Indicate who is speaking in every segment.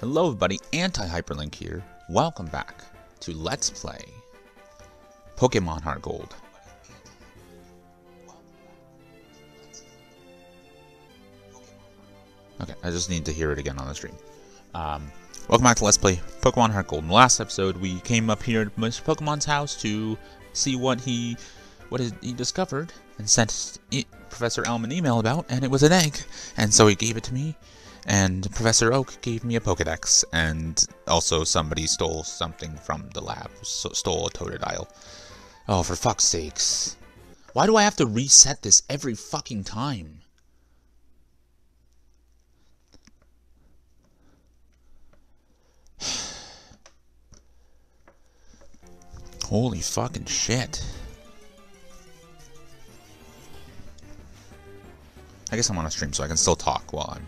Speaker 1: Hello everybody, Anti-HyperLink here. Welcome back to Let's Play Pokemon HeartGold. Okay, I just need to hear it again on the stream. Welcome back to Let's Play Pokemon HeartGold. In the last episode, we came up here to Mr. Pokemon's house to see what he discovered and sent Professor Elm an email about, and it was an egg. And so he gave it to me, and Professor Oak gave me a Pokedex, and also somebody stole something from the lab, stole a Totodile. Oh, for fuck's sakes. Why do I have to reset this every fucking time? Holy fucking shit. I guess I'm on a stream, so I can still talk while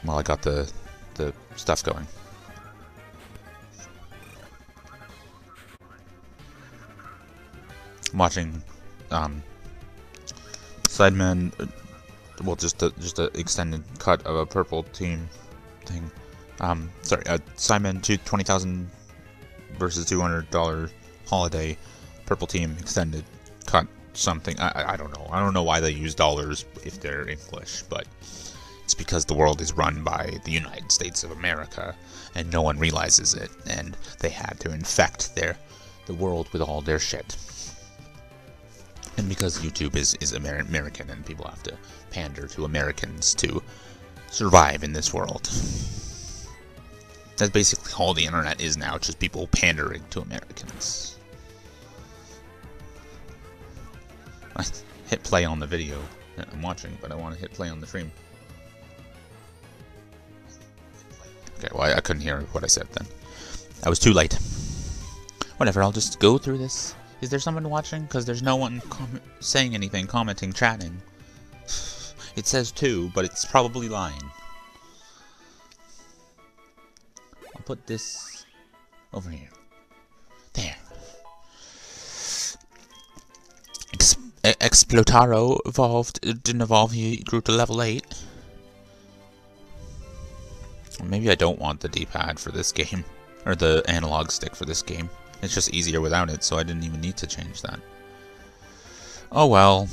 Speaker 1: I got the stuff going. I'm watching Sidemen, well, just a extended cut of a purple team thing. Sorry, Sidemen 20,000 versus $200 holiday purple team extended cut something. I don't know. I don't know why they use dollars if they're English, but it's because the world is run by the United States of America, and no one realizes it, and they had to infect the world with all their shit. And because YouTube is American, and people have to pander to Americans to survive in this world. That's basically all the internet is now, just people pandering to Americans. I hit play on the video that I'm watching, but I want to hit play on the stream. Okay, well, I couldn't hear what I said then. I was too late. Whatever, I'll just go through this. Is there someone watching? Because there's no one saying anything, commenting, chatting. It says 2, but it's probably lying. I'll put this over here. There. Explotaro evolved. It didn't evolve, he grew to level 8. Maybe I don't want the D-pad for this game, or the analog stick for this game. It's just easier without it, so I didn't even need to change that. Oh well.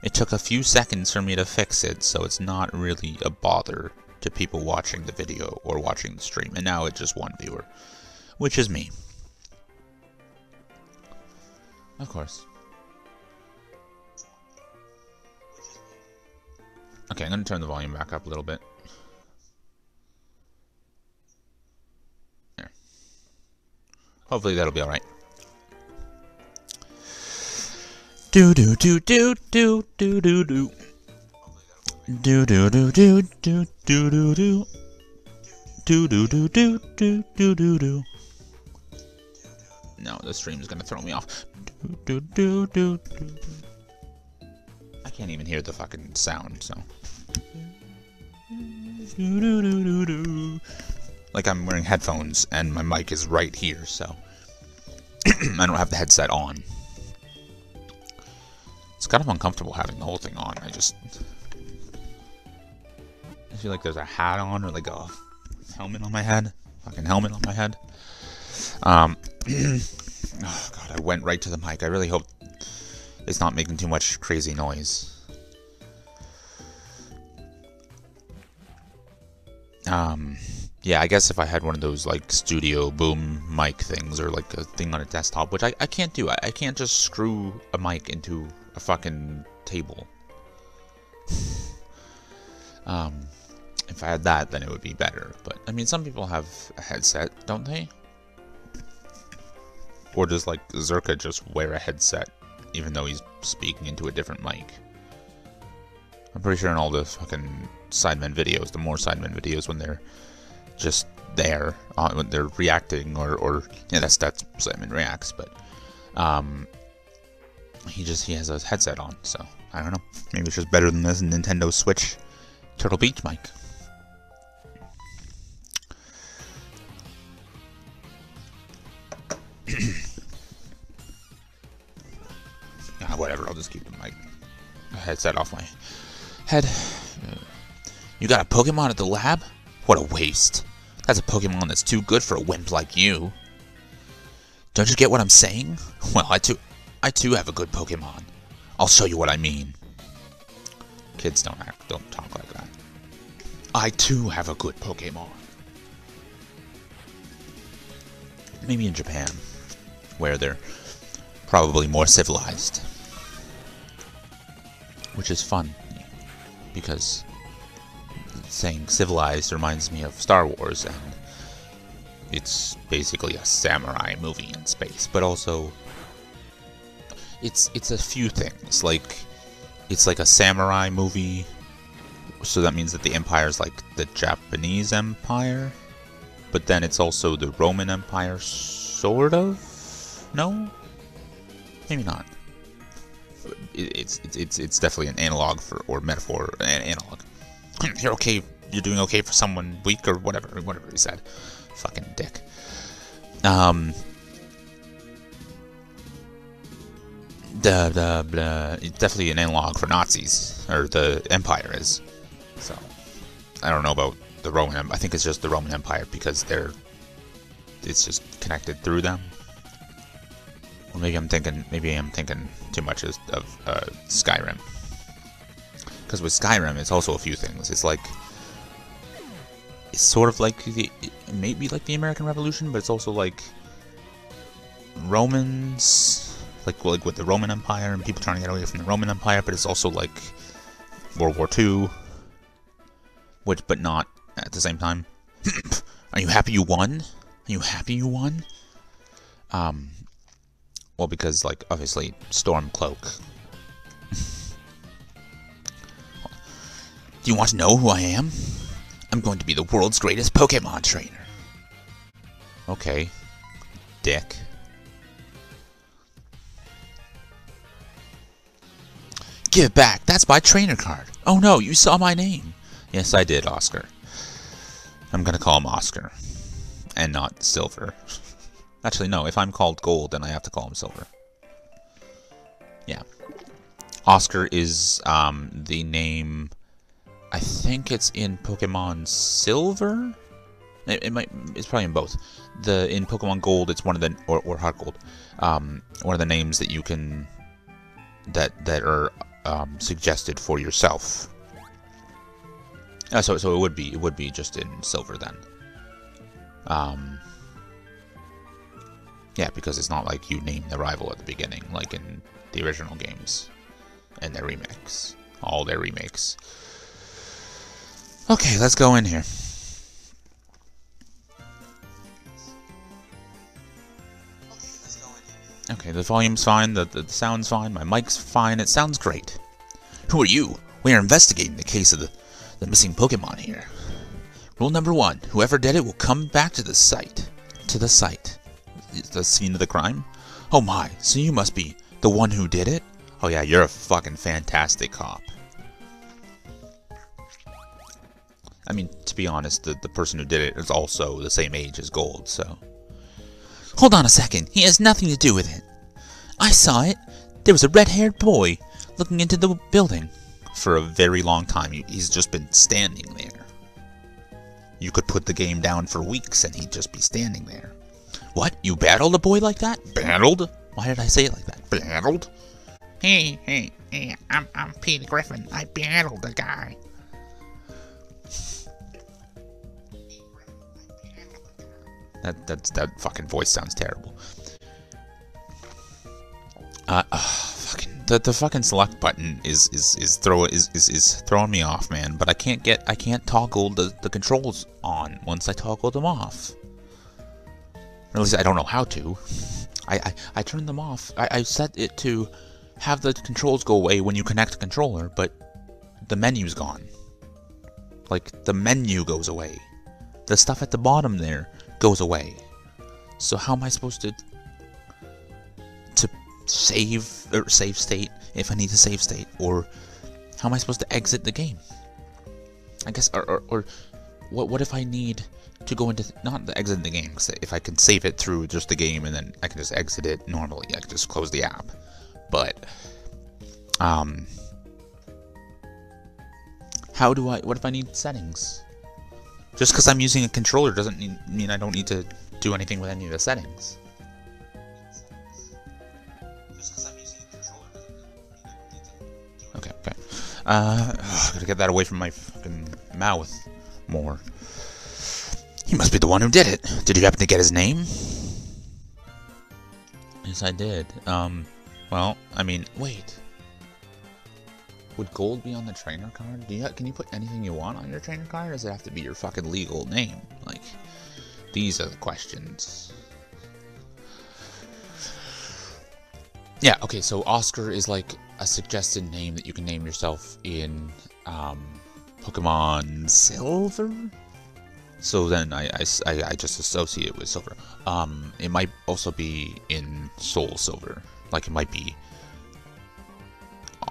Speaker 1: It took a few seconds for me to fix it, so it's not really a bother to people watching the video or watching the stream. And now it's just one viewer, which is me. Of course. Okay, I'm going to turn the volume back up a little bit. There. Hopefully that'll be alright. Do do do do do do do do. Do do do do do do do do. Do do do do do do do do. No, the stream is gonna throw me off. Do do do do do. I can't even hear the fucking sound, so. Do do do do do. Like I'm wearing headphones and my mic is right here, so I don't have the headset on. It's kind of uncomfortable having the whole thing on. I feel like there's a hat on or like a helmet on my head. Fucking helmet on my head. Oh god, I went right to the mic. I really hope it's not making too much crazy noise. Yeah, I guess if I had one of those, like, studio boom mic things, or, like, a thing on a desktop, which I can't do. I can't just screw a mic into a fucking table. If I had that, then it would be better. But, I mean, some people have a headset, don't they? Or does, like, Zerka just wear a headset, even though he's speaking into a different mic? I'm pretty sure in all the fucking Sidemen videos, the more Sidemen videos, when they're just there, when they're reacting, or yeah, that's Sidemen reacts, but he has a headset on, so I don't know. Maybe it's just better than this Nintendo Switch Turtle Beach mic. Whatever, I'll just keep the mic headset off my head. You got a Pokemon at the lab? What a waste. That's a Pokemon that's too good for a wimp like you. Don't you get what I'm saying? Well, I too have a good Pokemon. I'll show you what I mean. Kids don't talk like that. I too have a good Pokemon. Maybe in Japan, where they're probably more civilized. Which is fun, because saying civilized reminds me of Star Wars, and it's basically a samurai movie in space, but also it's a few things. Like, it's like a samurai movie, so that means that the empire is like the Japanese Empire, but then it's also the Roman Empire, sort of? No? Maybe not. It's definitely an analog for, or metaphor, an analog. You're okay. You're doing okay for someone weak, or whatever he said. Fucking dick. It's definitely an analog for Nazis, or the Empire is. So I don't know about the Roman Empire. I think it's just the Roman Empire because it's just connected through them. Or maybe I'm thinking too much of Skyrim. Because with Skyrim, it's also a few things. It's sort of like maybe like the American Revolution, but it's also like Romans, like with the Roman Empire and people trying to get away from the Roman Empire. But it's also like World War II, but not at the same time. Are you happy you won? Are you happy you won? Well, because, like, obviously, Stormcloak. Do you want to know who I am? I'm going to be the world's greatest Pokemon trainer. Okay. Dick. Give it back. That's my trainer card. Oh no, you saw my name. Yes, I did, Oscar. I'm gonna call him Oscar. And not Silver. Actually, no. If I'm called Gold, then I have to call him Silver. Yeah. Oscar is the name. I think it's in Pokemon Silver. It's probably in both. In Pokemon Gold, it's one of the or HeartGold. One of the names that you can that are suggested for yourself. So it would be just in Silver then. Yeah, because it's not like you name the rival at the beginning, like in the original games and their remakes, all their remakes. Okay, let's go in here. Okay, the volume's fine, the sound's fine, my mic's fine, it sounds great. Who are you? We are investigating the case of the missing Pokemon here. Rule number 1, whoever did it will come back to the site. The scene of the crime? Oh my, so you must be the one who did it? Oh yeah, you're a fucking fantastic cop. I mean, to be honest, the person who did it is also the same age as Gold, so... Hold on a second, he has nothing to do with it. I saw it. There was a red-haired boy looking into the building. For a very long time, he's just been standing there. You could put the game down for weeks and he'd just be standing there. What? You battled a boy like that? Battled? Why did I say it like that? Battled? Hey, I'm Peter Griffin. I battled a guy. That fucking voice sounds terrible. The fucking select button is throwing me off, man. But I can't toggle the controls on once I toggle them off. Or at least I don't know how to. I turned them off. I set it to have the controls go away when you connect a controller, but the menu's gone. Like, the menu goes away. The stuff at the bottom there goes away. So how am I supposed to save state if I need to save state? Or how am I supposed to exit the game? I guess, or what if I need to go into, not the exit the game, if I can save it through just the game and then I can just exit it normally, I can just close the app. But how What if I need settings? Just because I'm using a controller doesn't mean I don't need to do anything with any of the settings. Okay. Gotta get that away from my fucking mouth more. He must be the one who did it. Did you happen to get his name? Yes, I did. Well, I mean, wait. Would gold be on the trainer card? Can you put anything you want on your trainer card, or does it have to be your fucking legal name? Like, these are the questions. Yeah, okay, so Oscar is like a suggested name that you can name yourself in Pokemon Silver? So then I just associate it with Silver. It might also be in Soul Silver. Like, it might be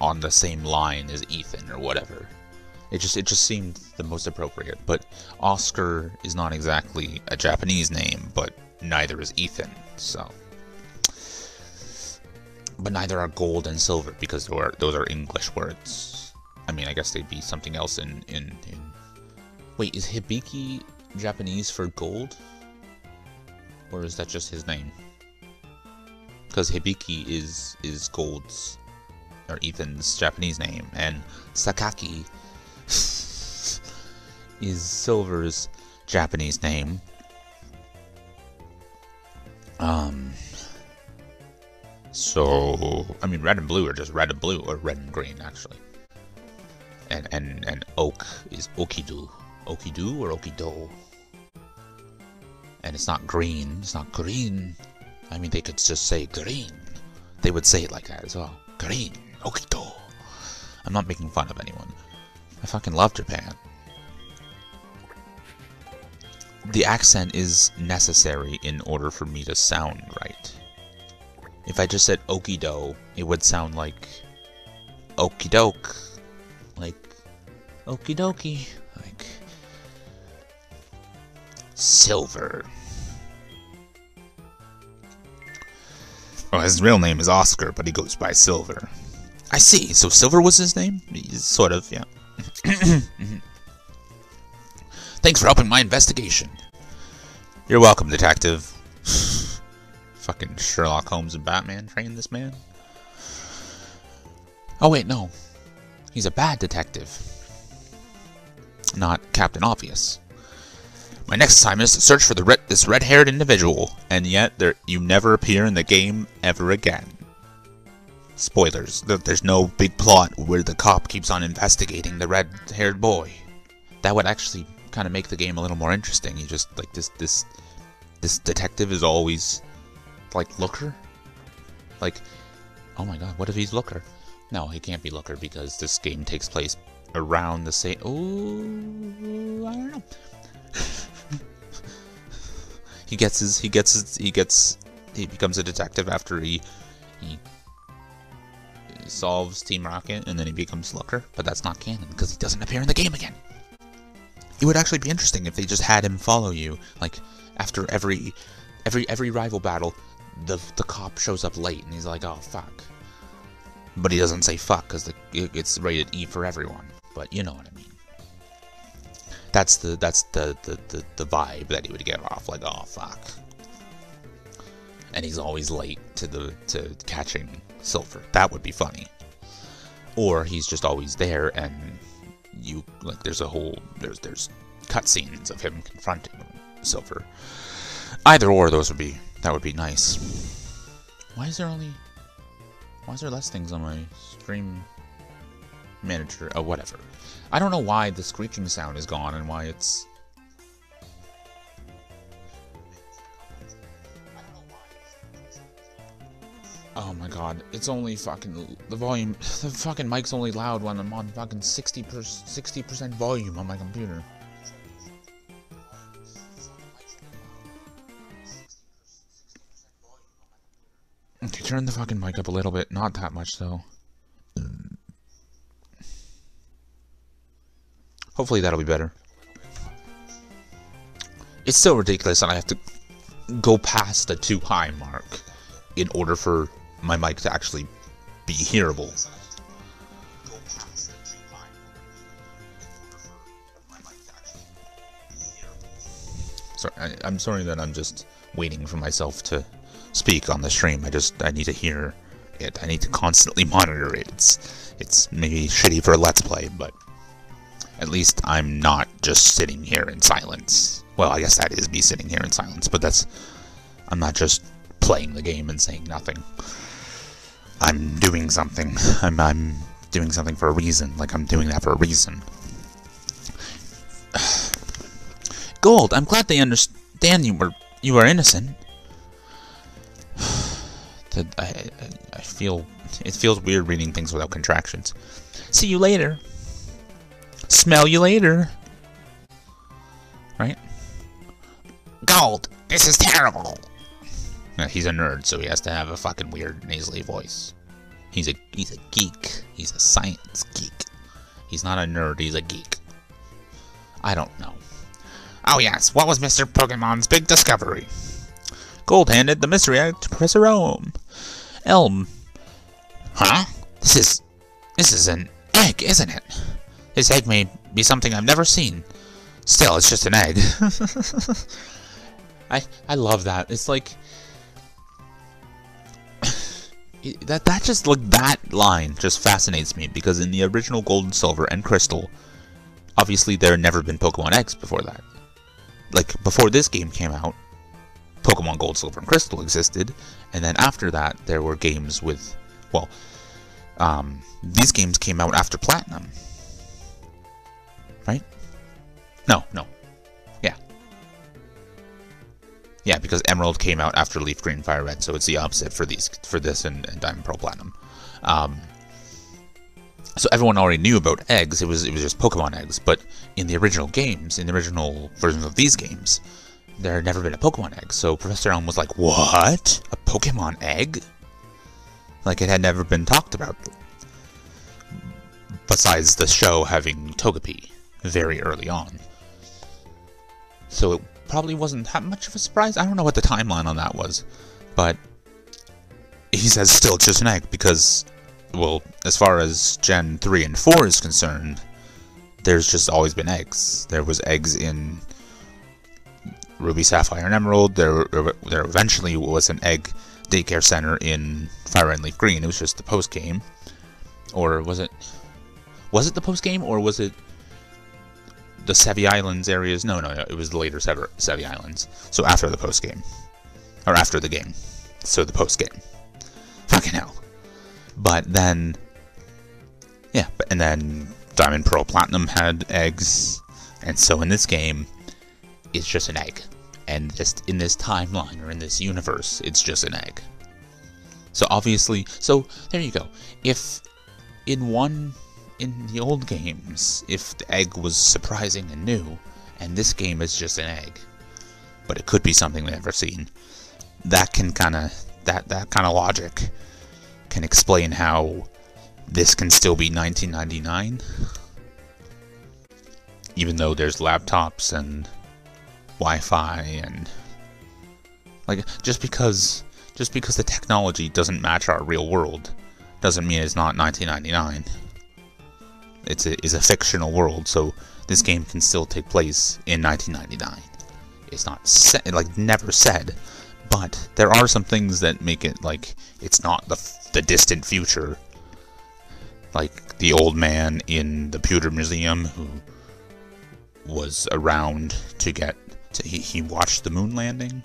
Speaker 1: on the same line as Ethan or whatever. It just seemed the most appropriate. But Oscar is not exactly a Japanese name, but neither is Ethan. So, but neither are gold and silver, because those are English words. I mean, I guess they'd be something else in Wait, is Hibiki Japanese for gold? Or is that just his name? Because Hibiki is gold's, or Ethan's Japanese name, and Sakaki is Silver's Japanese name. So, I mean, red and blue are just red and blue, or red and green, actually. And oak is Okidu. Okidu or Okido. And it's not green. It's not green. I mean, they could just say green. They would say it like that as well. Green. Okido. I'm not making fun of anyone. I fucking love Japan. The accent is necessary in order for me to sound right. If I just said Okido, it would sound like Okidoke. Like Okidoki. Like Silver. Well, his real name is Oscar, but he goes by Silver. I see. So Silver was his name? Sort of, yeah. Thanks for helping my investigation. You're welcome, detective. Fucking Sherlock Holmes and Batman trained this man. Oh wait, no. He's a bad detective. Not Captain Obvious. My next assignment is to search for this red-haired individual, and yet you never appear in the game ever again. Spoilers. There's no big plot where the cop keeps on investigating the red-haired boy. That would actually kind of make the game a little more interesting. You just, like, this detective is always, like, Looker? Like, oh my god, what if he's Looker? No, he can't be Looker because this game takes place around the same... Oh, I don't know. He becomes a detective after he solves Team Rocket, and then he becomes Looker, but that's not canon because he doesn't appear in the game again. It would actually be interesting if they just had him follow you, like after every rival battle, the cop shows up late and he's like, oh fuck, but he doesn't say fuck because it's rated E for everyone. But you know what I mean. That's the vibe that he would get off, like, oh fuck. And he's always late to catching Silver. That would be funny. Or he's just always there, and you like there's cutscenes of him confronting Silver. Either or, that would be nice. Why is there less things on my stream manager? Oh, whatever. I don't know why the screeching sound is gone and why it's... Oh my god, it's only fucking... The fucking mic's only loud when I'm on fucking 60% volume on my computer. Okay, turn the fucking mic up a little bit. Not that much, though. Hopefully that'll be better. It's still ridiculous that I have to go past the too high mark in order for my mic to actually be hearable. I'm sorry that I'm just waiting for myself to speak on the stream. I need to hear it. I need to constantly monitor it. It's maybe shitty for a Let's Play, but at least I'm not just sitting here in silence. Well, I guess that is me sitting here in silence, but I'm not just playing the game and saying nothing. I'm doing something. I'm doing something for a reason. Like, I'm doing that for a reason. Gold, I'm glad they understand you were innocent. I feel it feels weird reading things without contractions. See you later. Smell you later. Right? Gold, this is terrible. Yeah, he's a nerd, so he has to have a fucking weird nasally voice. He's a geek. He's a science geek. He's not a nerd, he's a geek. I don't know. Oh yes, what was Mr. Pokemon's big discovery? Gold handed the mystery egg to Professor Elm. Huh? This is an egg, isn't it? This egg may be something I've never seen. Still, it's just an egg. I love that. It's like that line just fascinates me, because in the original Gold and Silver and Crystal, obviously there had never been Pokemon eggs before that. Like, before this game came out, Pokemon Gold, Silver, and Crystal existed, and then after that, there were games with, well, these games came out after Platinum. Right? No. Yeah. Yeah, because Emerald came out after Leaf Green, Fire Red, so it's the opposite for this and Diamond, Pearl, Platinum. So everyone already knew about eggs. It was just Pokemon eggs. But in the original games, in the original versions of these games, there had never been a Pokemon egg. So Professor Elm was like, "What? A Pokemon egg?" Like, it had never been talked about. Besides the show having Togepi very early on. So it probably wasn't that much of a surprise. I don't know what the timeline on that was. But he says still it's just an egg because, well, as far as Gen 3 and 4 is concerned, there's just always been eggs. There was eggs in Ruby, Sapphire, and Emerald. There eventually was an egg daycare center in Fire Red and Leaf Green. It was just the post-game. Or was it the post-game, or was it the Sevi Islands areas? No, it was the later Sevi Islands. So after the post-game. Or after the game. So the post-game. Fucking hell. But then, yeah, and then Diamond, Pearl, Platinum had eggs, and so in this game, it's just an egg. And just in this timeline, or in this universe, it's just an egg. So obviously, so there you go. If in the old games, if the egg was surprising and new, and this game is just an egg, but it could be something we've never seen, that can that kind of logic can explain how this can still be 1999, even though there's laptops and Wi-Fi and, like, just because the technology doesn't match our real world doesn't mean it's not 1999. It's a fictional world, so this game can still take place in 1999. It's not said, like, never said, but there are some things that make it like it's not the distant future, like the old man in the Pewter Museum who was around he watched the moon landing,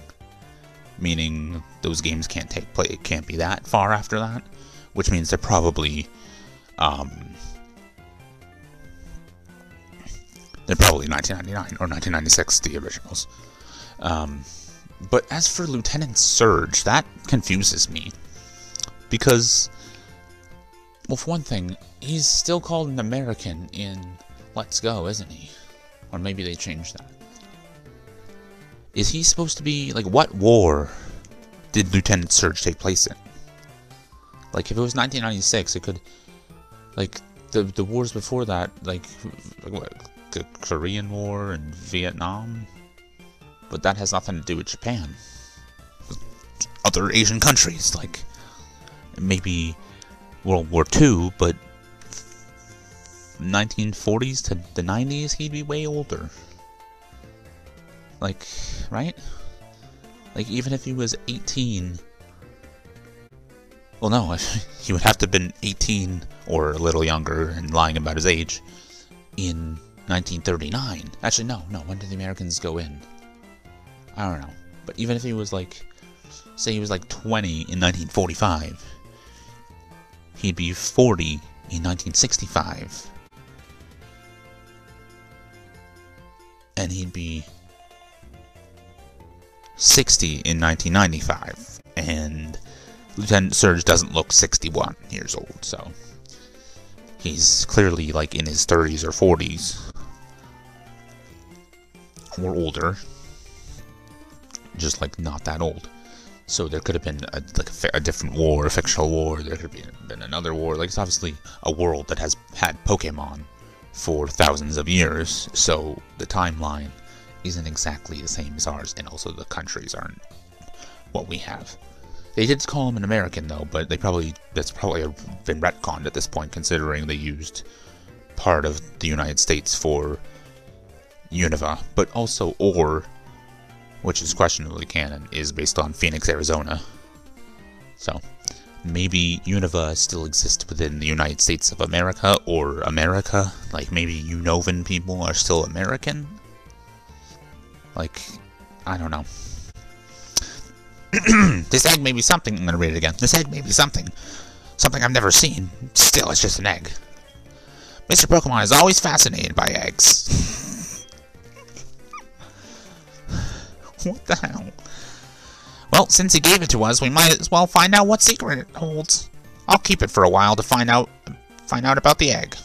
Speaker 1: meaning those games can't take place. It can't be that far after that, which means they're probably 1999 or 1996, the originals. But as for Lieutenant Surge, that confuses me. Because, well, for one thing, he's still called an American in Let's Go, isn't he? Or maybe they changed that. Is he supposed to be, like, what war did Lieutenant Surge take place in? Like, if it was 1996, it could, like, the wars before that, like what, the Korean War and Vietnam? But that has nothing to do with Japan. Other Asian countries, like, maybe World War II, but 1940s to the 90s, he'd be way older. Like, right? Like, even if he was 18... Well, no, he would have to have been 18 or a little younger and lying about his age in 1939. Actually, no, when did the Americans go in? I don't know. But even if he was like, say he was like 20 in 1945, he'd be 40 in 1965. And he'd be 60 in 1995. And Lieutenant Surge doesn't look 61 years old, so he's clearly like in his 30s or 40s. Or older. Just like not that old. So there could have been a different war, a fictional war. There could have been another war. Like, it's obviously a world that has had Pokemon for thousands of years, so the timeline isn't exactly the same as ours, and also the countries aren't what we have. They did call him an American, though, but that's probably been retconned at this point, considering they used part of the United States for Unova, but also Ore, which is questionably canon, is based on Phoenix, Arizona. So, maybe Unova still exists within the United States of America, or America. Like, maybe Unovan people are still American? Like, I don't know. This egg may be something. I'm gonna read it again. This egg may be something. Something I've never seen. Still, it's just an egg. Mr. Pokemon is always fascinated by eggs. What the hell? Well, since he gave it to us, we might as well find out what secret it holds. I'll keep it for a while to find out about the egg.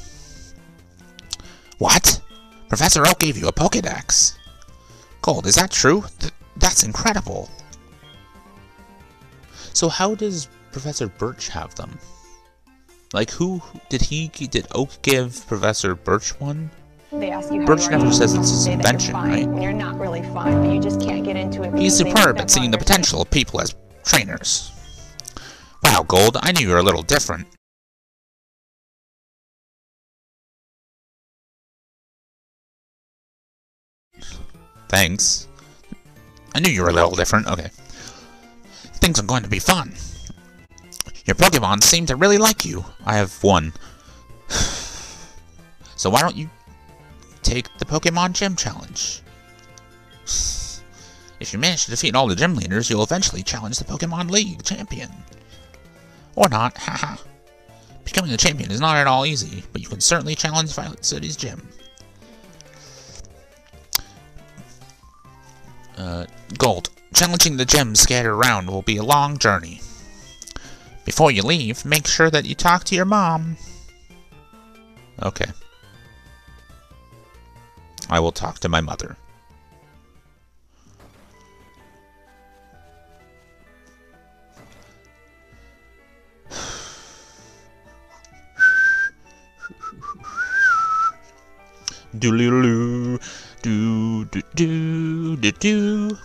Speaker 1: What? Professor Oak gave you a Pokédex? Gold, is that true? That's incredible. So how does Professor Birch have them? Like, did Oak give Professor Birch one?
Speaker 2: They ask you how
Speaker 1: Birch
Speaker 2: you
Speaker 1: never
Speaker 2: are,
Speaker 1: says
Speaker 2: you
Speaker 1: it's his
Speaker 2: say that
Speaker 1: invention,
Speaker 2: you're fine,
Speaker 1: right?
Speaker 2: And you're not really fine, but you just can't get into it.
Speaker 1: He's
Speaker 2: because they
Speaker 1: superb
Speaker 2: don't
Speaker 1: at seeing the
Speaker 2: understand.
Speaker 1: potential of people as trainers. Wow, Gold, I knew you were a little different. Thanks. I knew you were a little different. Okay. Things are going to be fun. Your Pokemon seem to really like you. I have one. So why don't you take the Pokemon Gym Challenge? If you manage to defeat all the gym leaders, you'll eventually challenge the Pokemon League champion. Or not, haha. Becoming a champion is not at all easy, but you can certainly challenge Violet City's gym. Gold. Challenging the gyms scattered around will be a long journey. Before you leave, make sure that you talk to your mom. Okay. I will talk to my mother. Do-do-do, do-do-do-do-do.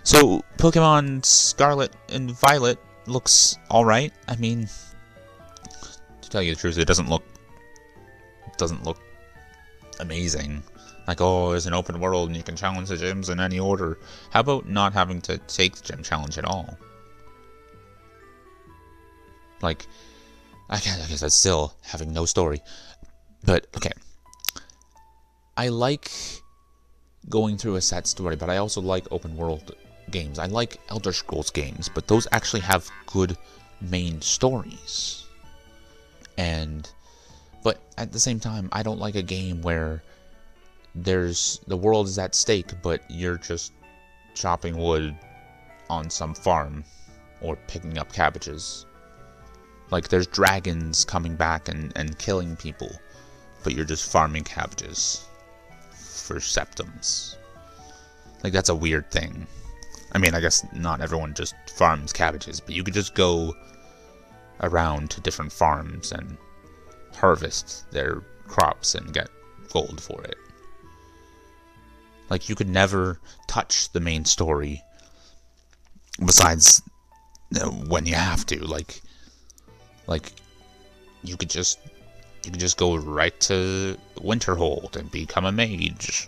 Speaker 1: So, Pokemon Scarlet and Violet looks alright. I mean, to tell you the truth, it doesn't look amazing. Like, oh, there's an open world and you can challenge the gyms in any order. How about not having to take the gym challenge at all? Like, I guess that's still having no story. But, okay. I like going through a set story, but I also like open world games. I like Elder Scrolls games, but those actually have good main stories. But at the same time, I don't like a game where the world is at stake, but you're just chopping wood on some farm or picking up cabbages. Like, there's dragons coming back and killing people, but you're just farming cabbages for septums. Like, that's a weird thing. I mean, I guess not everyone just farms cabbages, but you could just go around to different farms and harvest their crops and get gold for it. Like, you could never touch the main story besides when you have to. Like you could just go right to Winterhold and become a mage.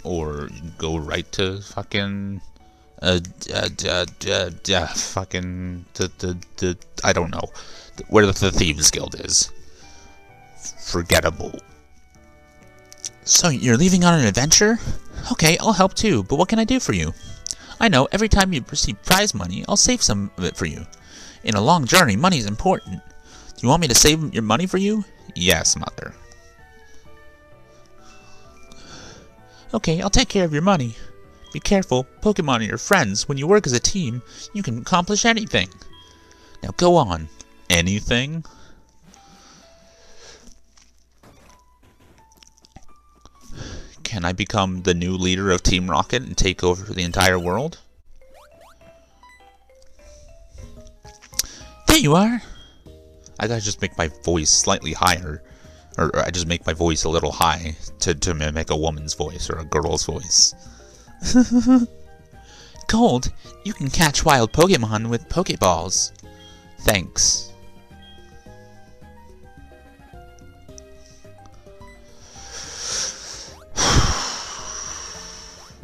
Speaker 1: or you can go right to fucking fucking the I don't know where the Thieves Guild is. Forgettable. So you're leaving on an adventure? Okay, I'll help too, but what can I do for you? I know, every time you receive prize money, I'll save some of it for you. In a long journey, money's important. Do you want me to save your money for you? Yes, Mother. Okay, I'll take care of your money. Be careful, Pokemon are your friends. When you work as a team, you can accomplish anything. Now go on. Anything? Can I become the new leader of Team Rocket and take over the entire world? There you are! I gotta just make my voice slightly higher. Or I just make my voice a little high to mimic a woman's voice or a girl's voice. Gold, you can catch wild Pokemon with Pokeballs. Thanks.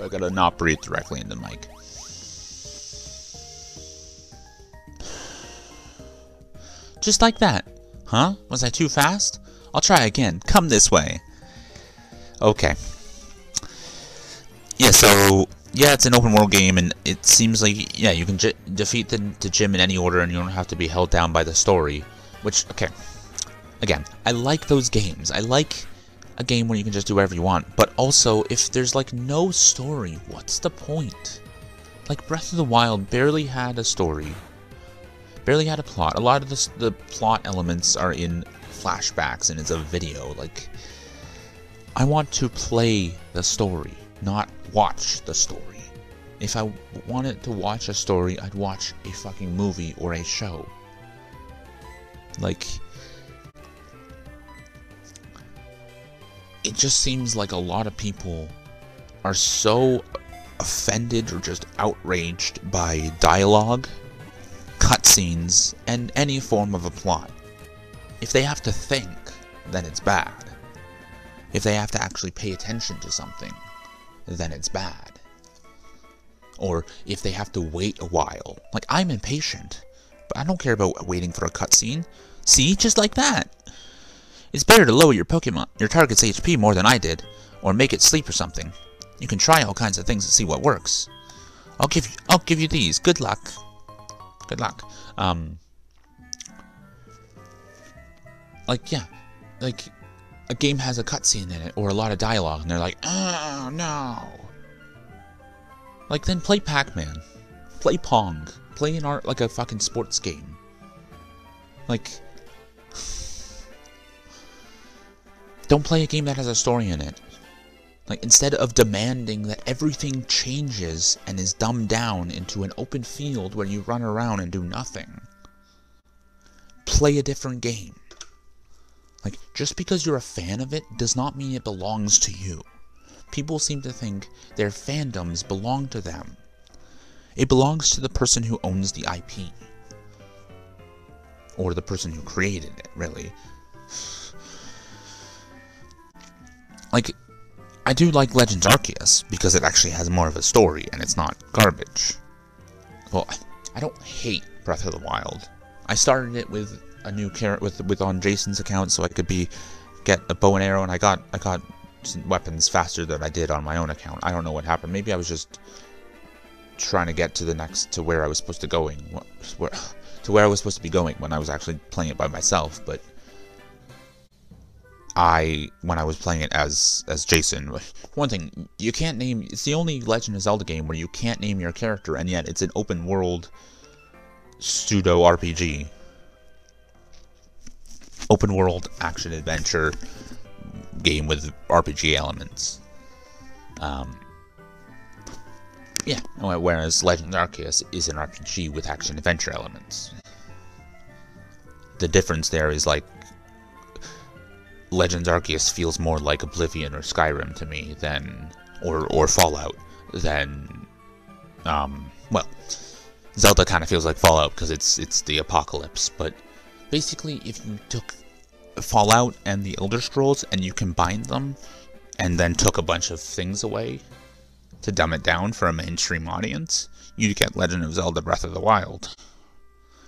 Speaker 1: I gotta not breathe directly into the mic. Just like that. Huh? Was I too fast? I'll try again. Come this way. Okay. Yeah, so... yeah, it's an open world game, and it seems like... yeah, you can defeat the gym in any order, and you don't have to be held down by the story. Which, okay. Again, I like those games. I like a game where you can just do whatever you want. But also, if there's, like, no story, what's the point? Like, Breath of the Wild barely had a story. Barely had a plot. A lot of the plot elements are in flashbacks and it's a video. Like, I want to play the story, not watch the story. If I wanted to watch a story, I'd watch a fucking movie or a show. Like, it just seems like a lot of people are so offended or just outraged by dialogue, cutscenes, and any form of a plot. If they have to think, then it's bad. If they have to actually pay attention to something, then it's bad. Or if they have to wait a while. Like, I'm impatient, but I don't care about waiting for a cutscene. See? Just like that. It's better to lower your target's HP more than I did, or make it sleep or something. You can try all kinds of things to see what works. I'll give you these. Good luck. Good luck. Like, yeah. Like, a game has a cutscene in it, or a lot of dialogue, and they're like, oh, no. Like, then play Pac-Man. Play Pong. Play like a fucking sports game. Like, don't play a game that has a story in it. Like, instead of demanding that everything changes and is dumbed down into an open field where you run around and do nothing, play a different game. Like, just because you're a fan of it does not mean it belongs to you. People seem to think their fandoms belong to them. It belongs to the person who owns the IP. Or the person who created it, really. Like, I do like Legends Arceus, because it actually has more of a story, and it's not garbage. Well, I don't hate Breath of the Wild. I started it with a new character, with on Jason's account, so I could get a bow and arrow, and I got some weapons faster than I did on my own account. I don't know what happened. Maybe I was just trying to get to where I was supposed to where I was supposed to be going when I was actually playing it by myself, but when I was playing it as Jason, one thing, you can't name, it's the only Legend of Zelda game where you can't name your character, and yet it's an open world pseudo RPG. Open world action adventure game with RPG elements. Yeah, whereas Legend Arceus is an RPG with action adventure elements. The difference there is, like, Legends Arceus feels more like Oblivion or Skyrim to me than, or Fallout, than, well, Zelda kind of feels like Fallout because it's the apocalypse, but basically if you took Fallout and the Elder Scrolls and you combined them, and then took a bunch of things away to dumb it down for a mainstream audience, you'd get Legend of Zelda Breath of the Wild.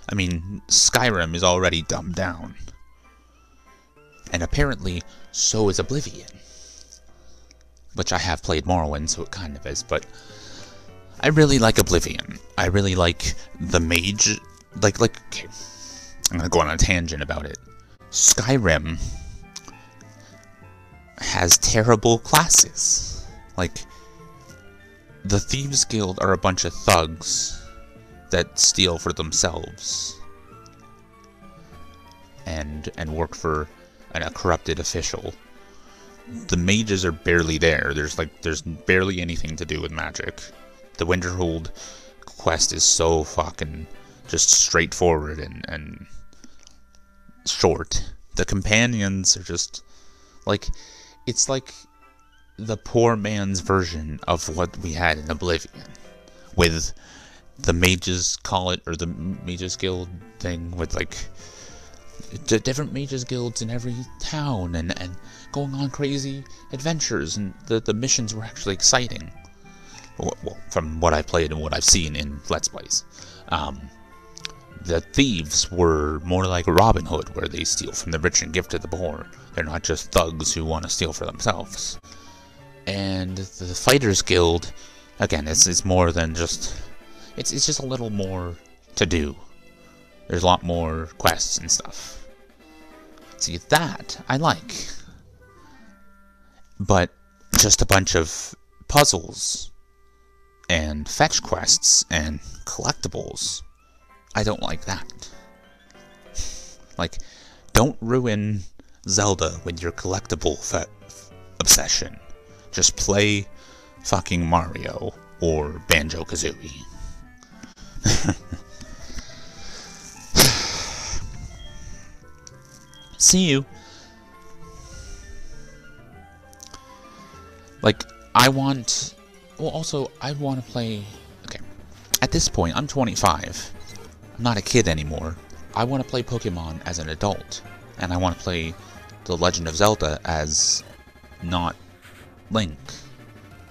Speaker 1: I mean, Skyrim is already dumbed down. And apparently, so is Oblivion. Which I have played Morrowind, so it kind of is, but I really like Oblivion. I really like the mage, okay, I'm gonna go on a tangent about it. Skyrim has terrible classes. Like, the Thieves Guild are a bunch of thugs that steal for themselves and work for a corrupted official. The mages are barely there. There's barely anything to do with magic. The Winterhold quest is so fucking just straightforward and short. The companions are just like, it's like the poor man's version of what we had in Oblivion, with the mages call it, or the mages guild thing, with like the different mages guilds in every town and going on crazy adventures, and the missions were actually exciting. Well, from what I played and what I've seen in Let's Plays. The thieves were more like Robin Hood, where they steal from the rich and give to the poor. They're not just thugs who want to steal for themselves. And the Fighters Guild, again, it's more than just... It's just a little more to do. There's a lot more quests and stuff. See, that I like. But just a bunch of puzzles and fetch quests and collectibles, I don't like that. Like, don't ruin Zelda with your collectible obsession. Just play fucking Mario or Banjo-Kazooie. See you. Like, I want to play... Okay, at this point, I'm 25. I'm not a kid anymore. I want to play Pokemon as an adult. And I want to play The Legend of Zelda as not Link.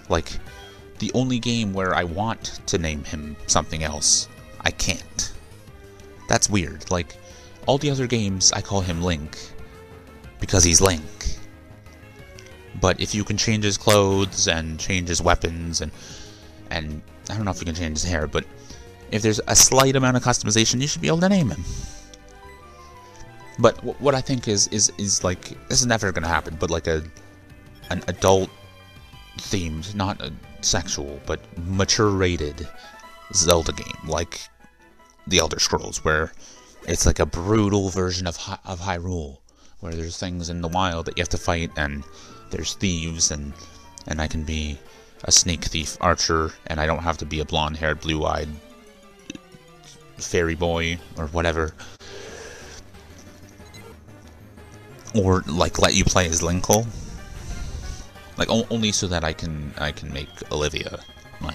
Speaker 1: Like, the only game where I want to name him something else, I can't. That's weird. Like, all the other games, I call him Link because he's Link. But if you can change his clothes and change his weapons and I don't know if you can change his hair, but if there's a slight amount of customization, you should be able to name him. But what I think is like, this is never going to happen, but like an adult themed, not a sexual, but mature rated Zelda game, like The Elder Scrolls, where it's like a brutal version of Hyrule, where there's things in the wild that you have to fight, and there's thieves, and I can be a sneak thief archer, and I don't have to be a blonde-haired, blue-eyed fairy boy, or whatever. Or, like, let you play as Linkle. Like, only so that I can make Olivia my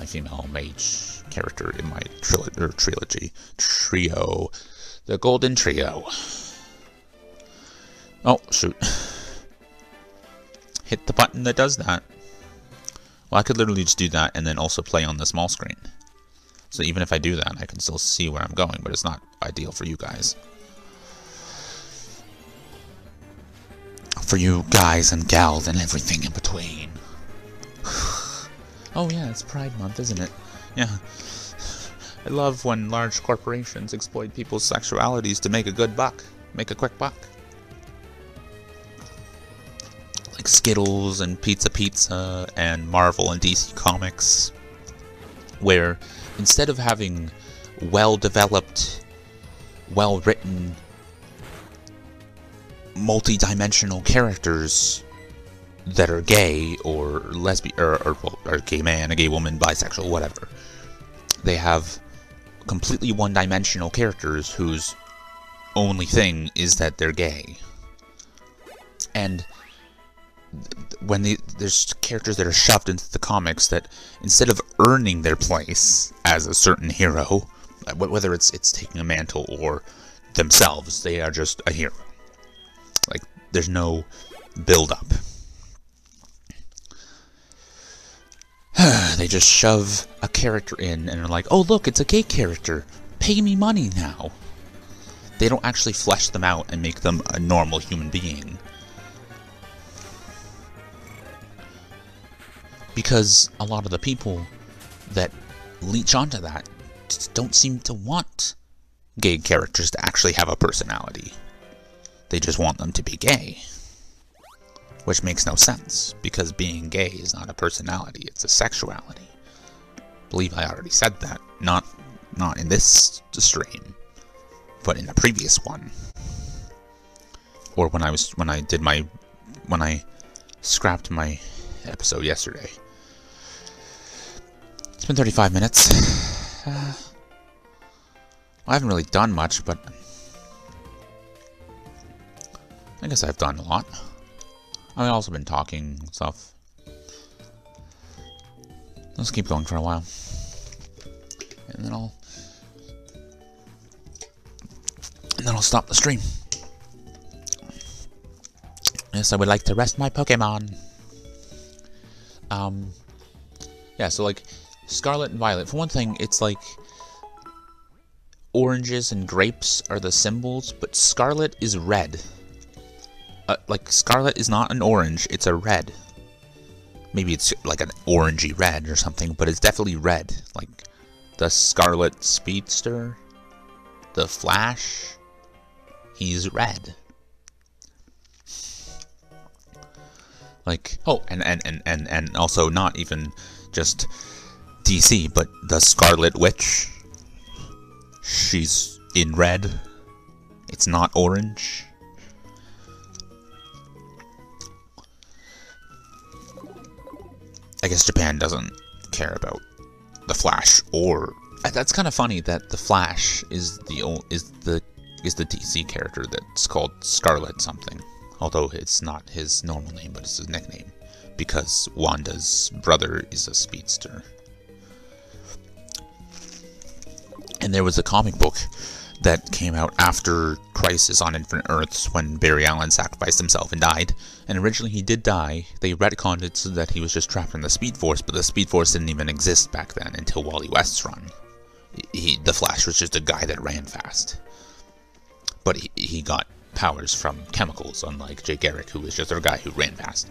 Speaker 1: female mage character in my trilogy. Trio. The Golden Trio. Oh, shoot. Hit the button that does that. Well, I could literally just do that and then also play on the small screen. So even if I do that, I can still see where I'm going, but it's not ideal for you guys. For you guys and gals and everything in between. Oh yeah, it's Pride Month, isn't it? Yeah. I love when large corporations exploit people's sexualities to make a good buck. Make a quick buck. Like Skittles and Pizza and Marvel and DC Comics, where instead of having well-developed, well-written, multi-dimensional characters that are gay or lesbian, or a gay man, a gay woman, bisexual, whatever, they have completely one-dimensional characters whose only thing is that they're gay. And when there's characters that are shoved into the comics that, instead of earning their place as a certain hero, whether it's taking a mantle or themselves, they are just a hero. Like, there's no build-up. They just shove a character in and are like, oh look, it's a gay character. Pay me money now. They don't actually flesh them out and make them a normal human being. Because a lot of the people that leech onto that just don't seem to want gay characters to actually have a personality. They just want them to be gay. Which makes no sense, because being gay is not a personality, it's a sexuality. I believe I already said that. Not in this stream, but in the previous one. Or when I scrapped my episode yesterday. It's been 35 minutes. I haven't really done much, but I guess I've done a lot. I've also been talking and stuff. Let's keep going for a while. And then I'll stop the stream. Yes, I would like to rest my Pokemon. Yeah, so like Scarlet and Violet. For one thing, it's like oranges and grapes are the symbols, but Scarlet is red. Like, Scarlet is not an orange, it's a red. Maybe it's like an orangey red or something, but it's definitely red. Like, the Scarlet Speedster, the Flash, he's red. Like, oh, and also not even just DC, but the Scarlet Witch, she's in red. It's not orange. I guess Japan doesn't care about the Flash, or that's kind of funny that the Flash is the DC character that's called Scarlet something, although it's not his normal name, but it's his nickname because Wanda's brother is a speedster. And there was a comic book that came out after Crisis on Infinite Earths when Barry Allen sacrificed himself and died. And originally he did die. They retconned it so that he was just trapped in the Speed Force, but the Speed Force didn't even exist back then until Wally West's run. The Flash was just a guy that ran fast. But he got powers from chemicals, unlike Jay Garrick, who was just a guy who ran fast.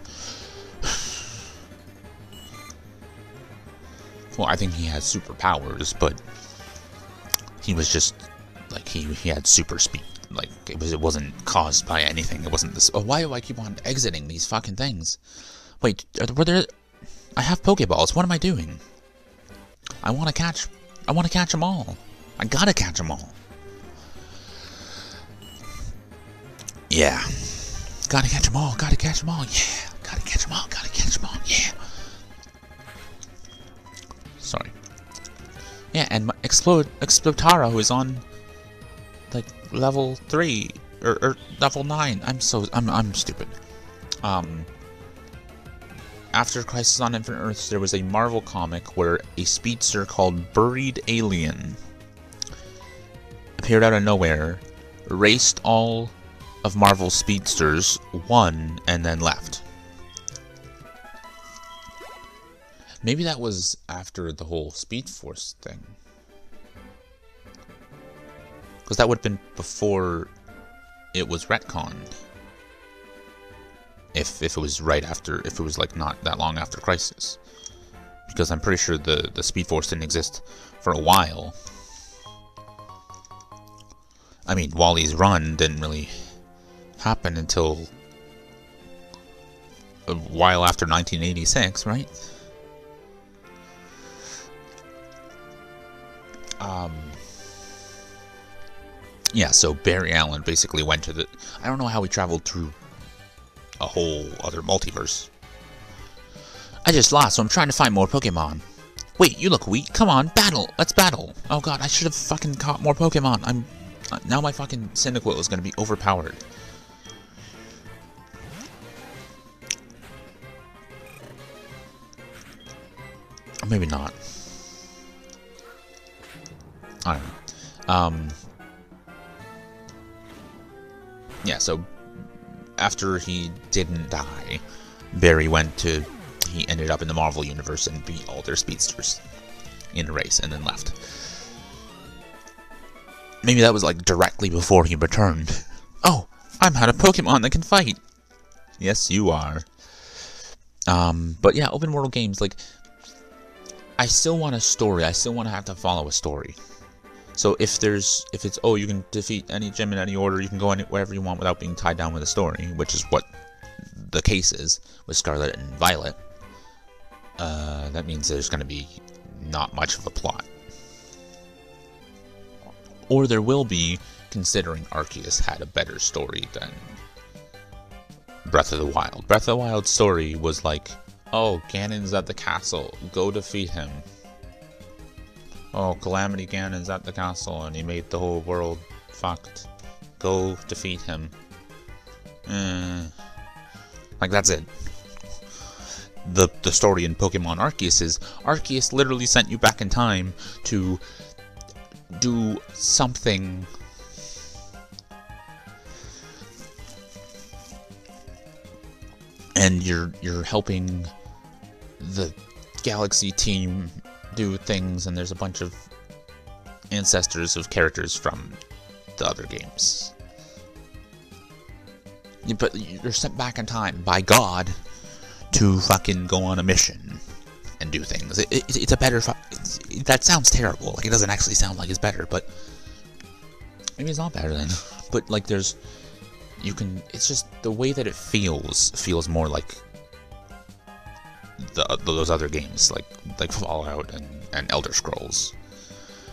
Speaker 1: Well, I think he has superpowers, but he was just like he had super speed. Like it wasn't caused by anything. It wasn't this. Oh, why do I keep on exiting these fucking things? Wait, were there? I have Pokeballs. What am I doing? I want to catch them all. I gotta catch them all. Yeah, gotta catch them all. Gotta catch them all. Yeah, gotta catch them all. Gotta catch them all. Yeah. Sorry. Yeah, and my Explotaro, who is on like level 3 or level 9. I'm stupid. After Crisis on Infinite Earths, there was a Marvel comic where a speedster called Buried Alien appeared out of nowhere, raced all of Marvel's speedsters, won, and then left. Maybe that was after the whole Speed Force thing. Because that would have been before it was retconned. If it was right after, if it was like not that long after Crisis. Because I'm pretty sure the Speed Force didn't exist for a while. I mean, Wally's run didn't really happen until a while after 1986, right? Yeah, so Barry Allen basically went to the... I don't know how he traveled through a whole other multiverse. I just lost, so I'm trying to find more Pokemon. Wait, you look weak. Come on, battle. Let's battle. Oh god, I should have fucking caught more Pokemon. Now my fucking Cyndaquil is going to be overpowered. Or maybe not. I don't know. Yeah, so after he didn't die, Barry went to he ended up in the Marvel Universe and beat all their speedsters in a race and then left. Maybe that was like directly before he returned. Oh, I'm out of Pokemon that can fight. Yes, you are. But yeah, open world games, like, I still want a story. I still want to have to follow a story. So if it's, oh, you can defeat any gym in any order, you can go wherever you want without being tied down with a story, which is what the case is with Scarlet and Violet, that means there's going to be not much of a plot. Or there will be, considering Arceus had a better story than Breath of the Wild. Breath of the Wild's story was like, oh, Ganon's at the castle, go defeat him. Oh, Calamity Ganon's at the castle and he made the whole world fucked. Go defeat him. Like, that's it. The story in Pokemon Arceus is, Arceus literally sent you back in time to do something. And you're helping the Galaxy team do things, and there's a bunch of ancestors of characters from the other games. But you're sent back in time by God to fucking go on a mission and do things. It's a better... that sounds terrible. Like, it doesn't actually sound like it's better, but... maybe it's not better then. But, like, there's... you can... it's just the way that it feels more like those other games, like Fallout and Elder Scrolls.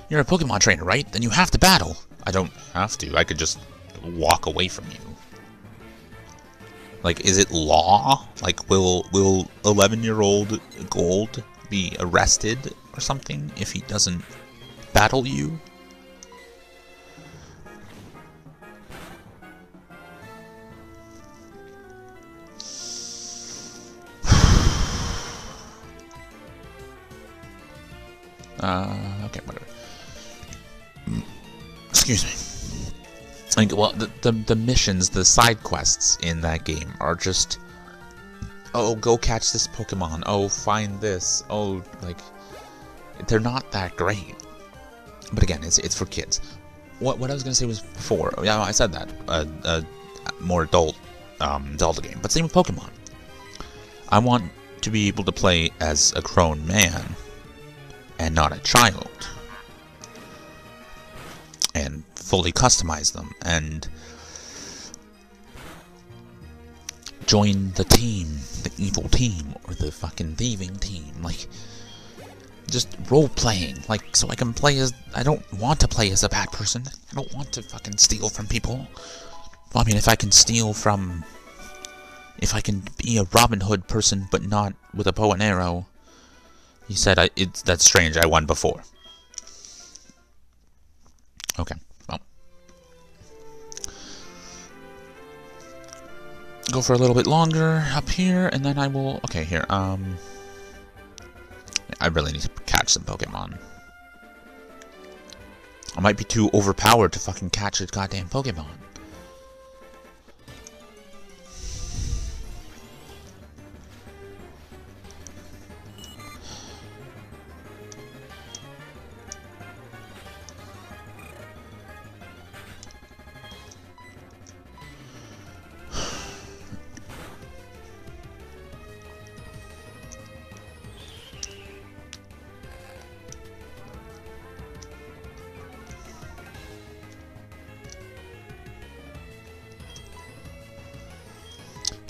Speaker 1: You're a Pokemon trainer, right? Then you have to battle. I don't have to. I could just walk away from you. Like, is it law? Like, will 11-year-old Gold be arrested or something if he doesn't battle you? Okay, whatever. Excuse me. Like, well, the missions, the side quests in that game are just, oh, go catch this Pokemon, oh, find this, oh, like, they're not that great. But again, it's for kids. What I was gonna say was before, yeah, I said that, a more adult Zelda game, but same with Pokemon. I want to be able to play as a grown man and not a child, and fully customize them, and join the team, the evil team, or the fucking thieving team, like, just role-playing, like, so I can play as, I don't want to play as a bad person, I don't want to fucking steal from people. Well, I mean, if I can steal from, if I can be a Robin Hood person, but not with a bow and arrow. He said, that's strange, I won before. Okay, well. Go for a little bit longer up here, and then I will... okay, here, I really need to catch some Pokemon. I might be too overpowered to fucking catch a goddamn Pokemon.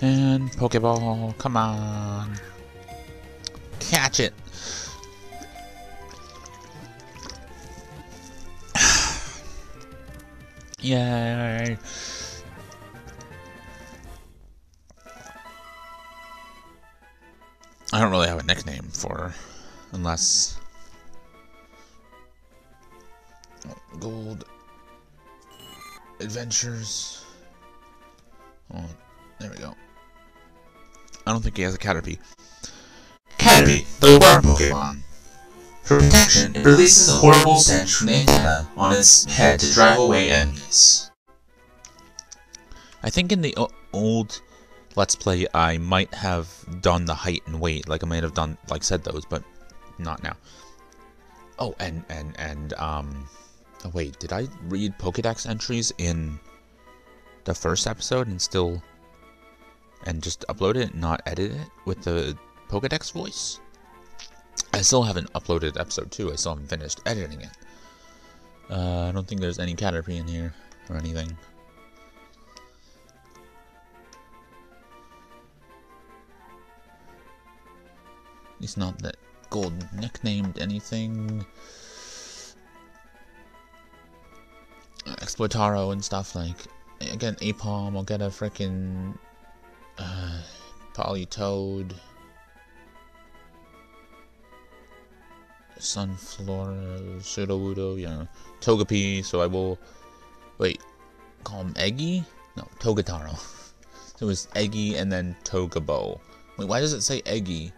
Speaker 1: And Pokeball, come on. Catch it. Yay. I don't really have a nickname for her, unless... Gold Adventures. Oh, there we go. I don't think he has a Caterpie. Caterpie, the worm Pokemon. For protection, it releases a horrible stench from the antenna on its head to drive away enemies. I think in the old Let's Play, I might have done the height and weight, like I might have done, like said those, but not now. Oh, oh wait, did I read Pokédex entries in the first episode and just upload it and not edit it with the Pokédex voice? I still haven't uploaded episode 2, I still haven't finished editing it. I don't think there's any Caterpie in here or anything. At least not that Gold nicknamed anything. Exploitaro and stuff, like, again, Apom, I'll get a frickin' Polytoad. Sunflora, Sudowoodo, yeah. Togepi, so I will, wait, call him Eggy? No, Togetaro. So it was Eggy and then Togabo. Wait, why does it say Eggy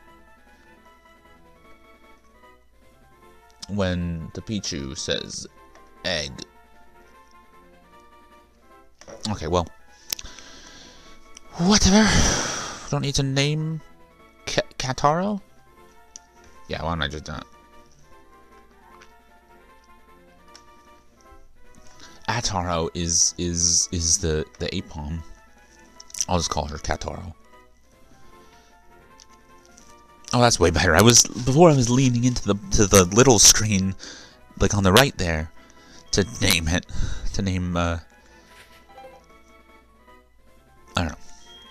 Speaker 1: when the Pichu says egg? Okay, well, whatever. Don't need to name Kataro? Yeah, why don't I just do that? Ataro is the Apom. I'll just call her Kataro. Oh, that's way better. Before I was leaning into the little screen, like on the right there, to name it, I don't know,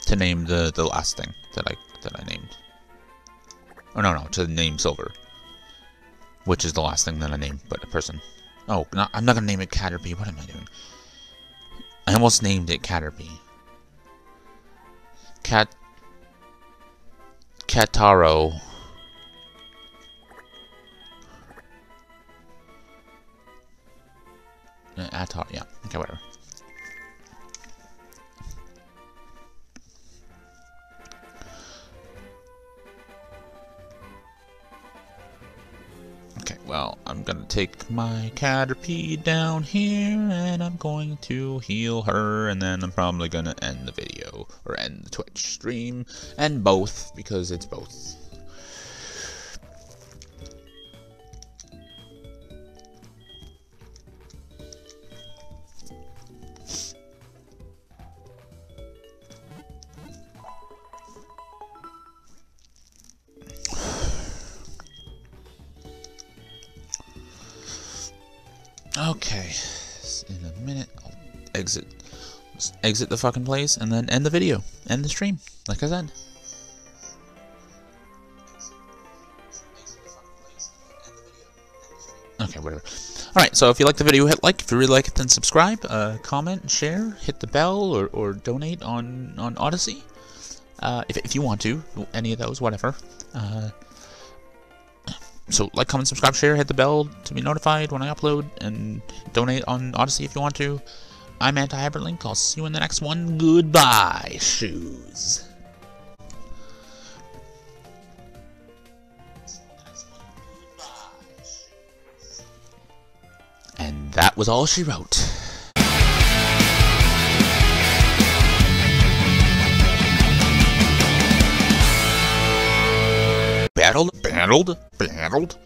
Speaker 1: to name the last thing that I named. Oh no, to name Silver, which is the last thing that I named, but a person. Oh, I'm not gonna name it Caterpie. What am I doing? I almost named it Caterpie. Kataro. Atar, yeah. Okay, whatever. Okay, well, I'm gonna take my Caterpie down here, and I'm going to heal her, and then I'm probably gonna end the video, or end the Twitch stream, and both, because it's both. Okay, in a minute, I'll exit the fucking place, and then end the video, end the stream, like I said. Okay, whatever. Alright, so if you like the video, hit like. If you really like it, then subscribe, comment, share, hit the bell, or donate on Odysee. If you want to, any of those, whatever. So, like, comment, subscribe, share, hit the bell to be notified when I upload, and donate on Odysee if you want to. I'm Anti-HyperLink. I'll see you in the next one. Goodbye, shoes. And that was all she wrote. Battled?